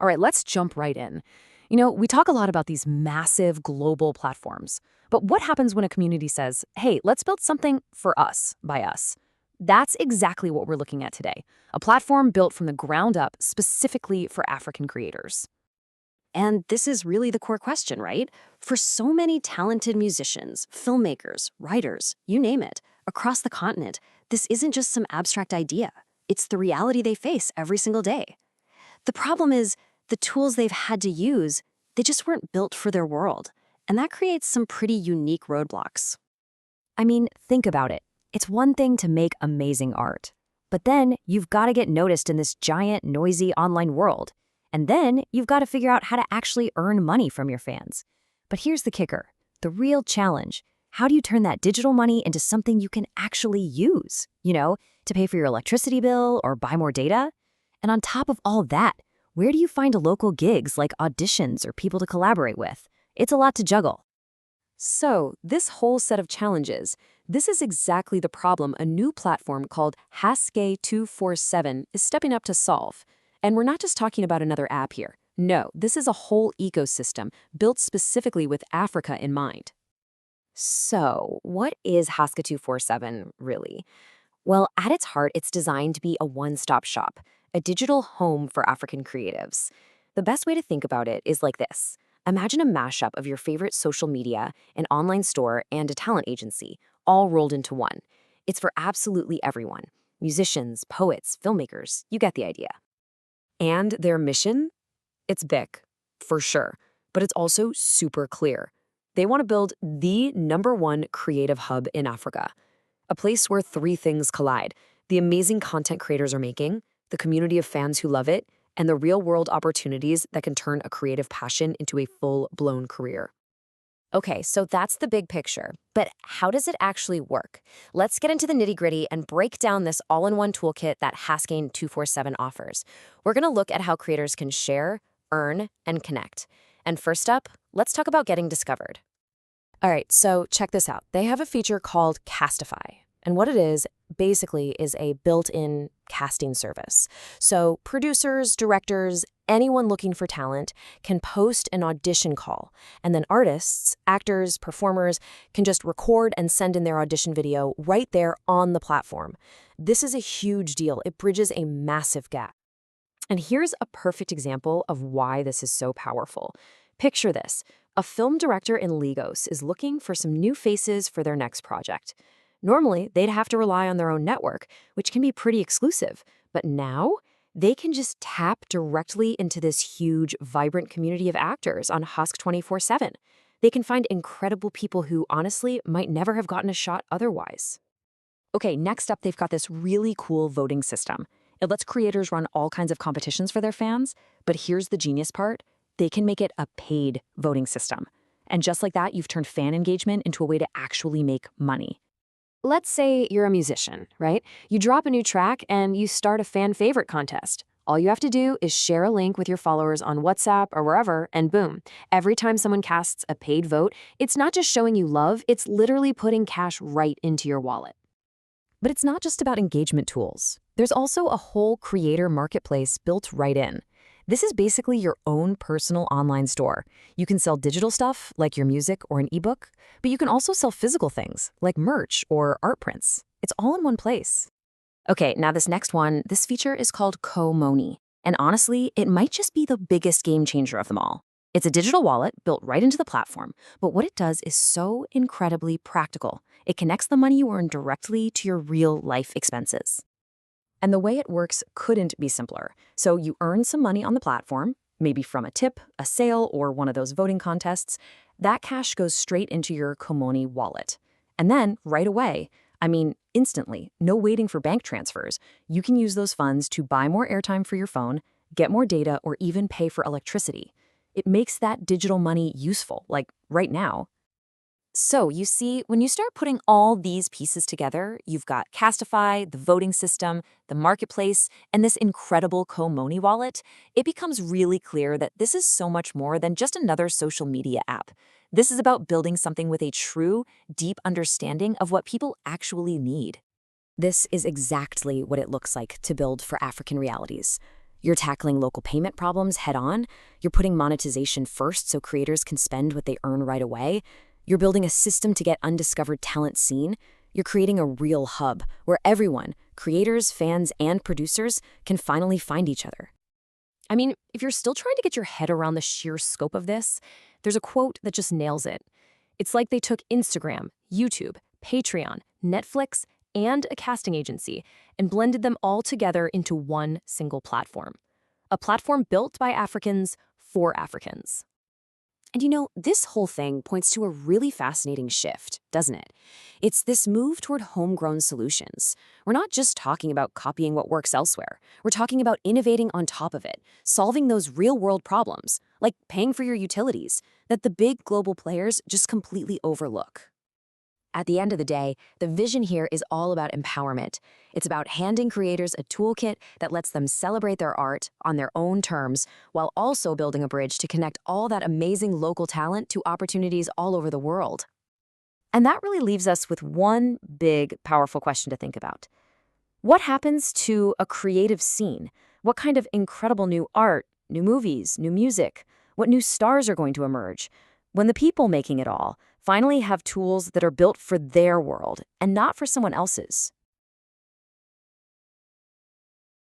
All right, let's jump right in. We talk a lot about these massive global platforms, but what happens when a community says, hey, let's build something for us, by us? That's exactly what we're looking at today, a platform built from the ground up specifically for African creators. And this is really the core question, right? For so many talented musicians, filmmakers, writers, you name it, across the continent, this isn't just some abstract idea. It's the reality they face every single day. The problem is, the tools they've had to use, they just weren't built for their world. And that creates some pretty unique roadblocks. I mean, think about it. It's one thing to make amazing art, but then you've got to get noticed in this giant, noisy online world. And then you've got to figure out how to actually earn money from your fans. But here's the kicker, the real challenge. How do you turn that digital money into something you can actually use? To pay for your electricity bill or buy more data? And on top of all that, where do you find local gigs like auditions or people to collaborate with? It's a lot to juggle. So, this whole set of challenges, this is exactly the problem a new platform called Haske247 is stepping up to solve. And we're not just talking about another app here. No, this is a whole ecosystem built specifically with Africa in mind. So, what is Haske247 really? Well, at its heart, it's designed to be a one-stop shop, a digital home for African creatives. The best way to think about it is like this. Imagine a mashup of your favorite social media, an online store, and a talent agency, all rolled into one. It's for absolutely everyone. Musicians, poets, filmmakers, you get the idea. And their mission? It's big, for sure, but it's also super clear. They want to build the #1 creative hub in Africa, a place where three things collide: the amazing content creators are making, the community of fans who love it, and the real-world opportunities that can turn a creative passion into a full-blown career. Okay, so that's the big picture. But how does it actually work? Let's get into the nitty-gritty and break down this all-in-one toolkit that Haske247 offers. We're going to look at how creators can share, earn, and connect. And first up, let's talk about getting discovered. All right, so check this out. They have a feature called Castify. And what it is, basically, is a built-in casting service. So producers, directors, anyone looking for talent can post an audition call. And then artists, actors, performers can just record and send in their audition video right there on the platform. This is a huge deal. It bridges a massive gap. And here's a perfect example of why this is so powerful. Picture this. A film director in Lagos is looking for some new faces for their next project. Normally, they'd have to rely on their own network, which can be pretty exclusive. But now, they can just tap directly into this huge, vibrant community of actors on Haske247. They can find incredible people who, honestly, might never have gotten a shot otherwise. Okay, next up, they've got this really cool voting system. It lets creators run all kinds of competitions for their fans, but here's the genius part. They can make it a paid voting system. And just like that, you've turned fan engagement into a way to actually make money. Let's say you're a musician, right? You drop a new track and you start a fan favorite contest. All you have to do is share a link with your followers on WhatsApp or wherever, and boom. Every time someone casts a paid vote, it's not just showing you love, it's literally putting cash right into your wallet. But it's not just about engagement tools. There's also a whole creator marketplace built right in. This is basically your own personal online store. You can sell digital stuff, like your music or an ebook, but you can also sell physical things, like merch or art prints. It's all in one place. Okay, now this next one, this feature is called KOMoni. And honestly, it might just be the biggest game changer of them all. It's a digital wallet built right into the platform, but what it does is so incredibly practical. It connects the money you earn directly to your real-life expenses. And the way it works couldn't be simpler. So you earn some money on the platform, maybe from a tip, a sale, or one of those voting contests. That cash goes straight into your KOMoni wallet. And then, right away, instantly, no waiting for bank transfers, you can use those funds to buy more airtime for your phone, get more data, or even pay for electricity. It makes that digital money useful, like right now. So you see, when you start putting all these pieces together, you've got Castify, the voting system, the marketplace, and this incredible KOMoni wallet, it becomes really clear that this is so much more than just another social media app. This is about building something with a true, deep understanding of what people actually need. This is exactly what it looks like to build for African realities. You're tackling local payment problems head on. You're putting monetization first so creators can spend what they earn right away. You're building a system to get undiscovered talent seen. You're creating a real hub where everyone, creators, fans, and producers, can finally find each other. I mean, if you're still trying to get your head around the sheer scope of this, there's a quote that just nails it. It's like they took Instagram, YouTube, Patreon, Netflix, and a casting agency and blended them all together into one single platform. A platform built by Africans for Africans. And you know, this whole thing points to a really fascinating shift, doesn't it? It's this move toward homegrown solutions. We're not just talking about copying what works elsewhere. We're talking about innovating on top of it, solving those real-world problems, like paying for your utilities, that the big global players just completely overlook. At the end of the day, the vision here is all about empowerment. It's about handing creators a toolkit that lets them celebrate their art on their own terms, while also building a bridge to connect all that amazing local talent to opportunities all over the world. And that really leaves us with one big, powerful question to think about. What happens to a creative scene? What kind of incredible new art, new movies, new music? What new stars are going to emerge when the people making it all finally have tools that are built for their world and not for someone else's?